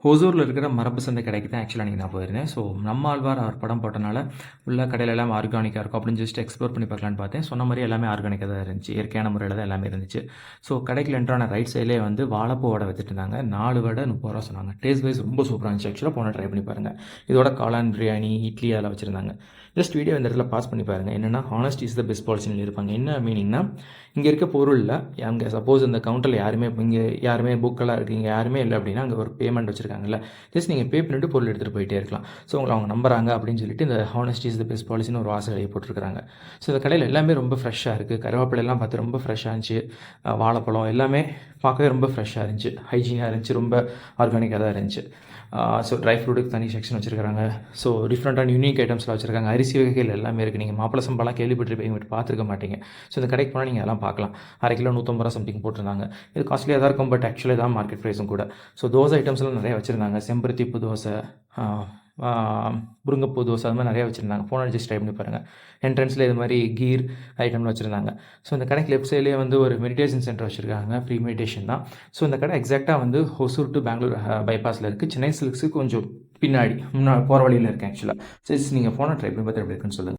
ஹொசூரில் இருக்கிற மரபு சந்தை கடைக்கு தான் ஆக்சுவலாக நான் போயிருந்தேன். ஸோ நம்மாழ்வார் அவர் படம் போட்டனால உள்ள கடையில் எல்லாமே ஆர்கானிக்காக இருக்கும் அப்படின்னு ஜஸ்ட் எக்ஸ்ப்ளோர் பண்ணி பார்க்கலான்னு பார்த்தேன். சொன்ன மாதிரி எல்லாமே ஆர்கானிக்காக தான் இருந்துச்சு. இயற்கையான முறையில் தான் எல்லாமே இருந்துச்சு. ஸோ கடைக்குள்ள என்ட்ரான ரைட் சைட்லேயே வந்து வாழைப்பூ வடை வித்துட்டு இருந்தாங்க. 4 வடை 30 ரூபா சொன்னாங்க. டேஸ்ட் வைஸ் ரொம்ப சூப்பராக இருந்துச்சு. ஆக்சுவலாக போனால் ட்ரை பண்ணி பாருங்கள். இதோட காளான் பிரியாணி, இட்லி அதெல்லாம் வச்சுருந்தாங்க. ஜஸ்ட் வீடியோ இந்த இடத்துல பாஸ் பண்ணி பாருங்கள். என்னென்னா ஹானஸ்ட் இஸ் த பெஸ்ட் பாலிசின்னு இருப்பாங்க. என்ன மீனிங்னா இங்கே இருக்க பொருளில் அங்கே சப்போஸ் இந்த கவுண்டரில் யாருமே புக்கெல்லாம் இருக்கீங்க யாருமே இல்லை அப்படின்னா அங்கே ஒரு பேமெண்ட் வச்சுருக்காங்கல்ல, ஜஸ்ட் நீங்கள் பே பண்ணிவிட்டு பொருள் எடுத்துகிட்டு போயிட்டே இருக்கலாம். ஸோ உங்களை அவங்க நம்புறாங்க அப்படின்னு சொல்லிட்டு இந்த ஹானஸ்டி இஸ் த பெஸ்ட் பாலிசின்னு ஒரு வாசல் எழுதி போட்டிருக்காங்க. ஸோ இந்த கடையில் எல்லாமே ரொம்ப ஃப்ரெஷ்ஷாக இருக்குது. கருவேப்பிலையெல்லாம் பார்த்து ரொம்ப ஃப்ரெஷ்ஷாக இருந்துச்சு. வாழைப்பழம் எல்லாமே பார்க்கவே ரொம்ப ஃப்ரெஷ்ஷாக இருந்துச்சு. ஹைஜீனாக இருந்துச்சு. ரொம்ப ஆர்கானிக்காக தான் இருந்துச்சு. ஸோ ட்ரை ஃப்ரூட்டுக்கு தனி செக்ஷன் வச்சுருக்காங்க. ஸோ டிஃப்ரெண்ட்டான யூனிக் ஐட்டம்ஸ்லாம் வச்சுருக்காங்க. அரிசி வகைகள் எல்லாமே இருக்குது. நீங்கள் மாப்பிள சம்பளம் கேள்விப்பட்டிருப்பீங்க, பட் பார்த்துருக்க மாட்டீங்க. ஸோ இந்த கடைக்கு போனால் நீங்கள் எல்லாம் பார்க்கலாம். அரை கிலோ 150 ரூபா சம்திங் போட்டிருந்தாங்க. இது காஸ்ட்லியாக தான் இருக்கும், பட் ஆக்சுவலி தான் மார்க்கெட் ப்ரைஸும் கூட. ஸோ தோசை ஐட்டம்ஸ்லாம் நிறைய வச்சுருந்தாங்க. செம்பருத்தி பூ தோசை, முருங்கைப்பூ தோசை, அது மாதிரி நிறையா வச்சுருந்தாங்க. ஃபோன் அடிச்சு ட்ரை பண்ணி பாருங்கள். என்ட்ரன்ஸில் இது மாதிரி கீர் ஐட்டம்லாம் வச்சுருந்தாங்க. ஸோ இந்த கடைக்கு லெஃப்ட் சைட்லேயே வந்து ஒரு மெடிடேஷன் சென்டர் வச்சுருக்காங்க. ஃப்ரீ மெடிடேஷன் தான். ஸோ இந்த கடை எக்ஸாக்டாக வந்து ஹொசூர் டு பெங்களூர் பைபாஸில் இருக்குது. சென்னை சில்க்ஸுக்கு கொஞ்சம் பின்னாடி போகிற வழியில் இருக்குது ஆக்சுவலாக. சரி, நீங்கள் ஃபோனை ட்ரை பண்ணி பார்த்து எப்படி இருக்குன்னு சொல்லுங்கள்.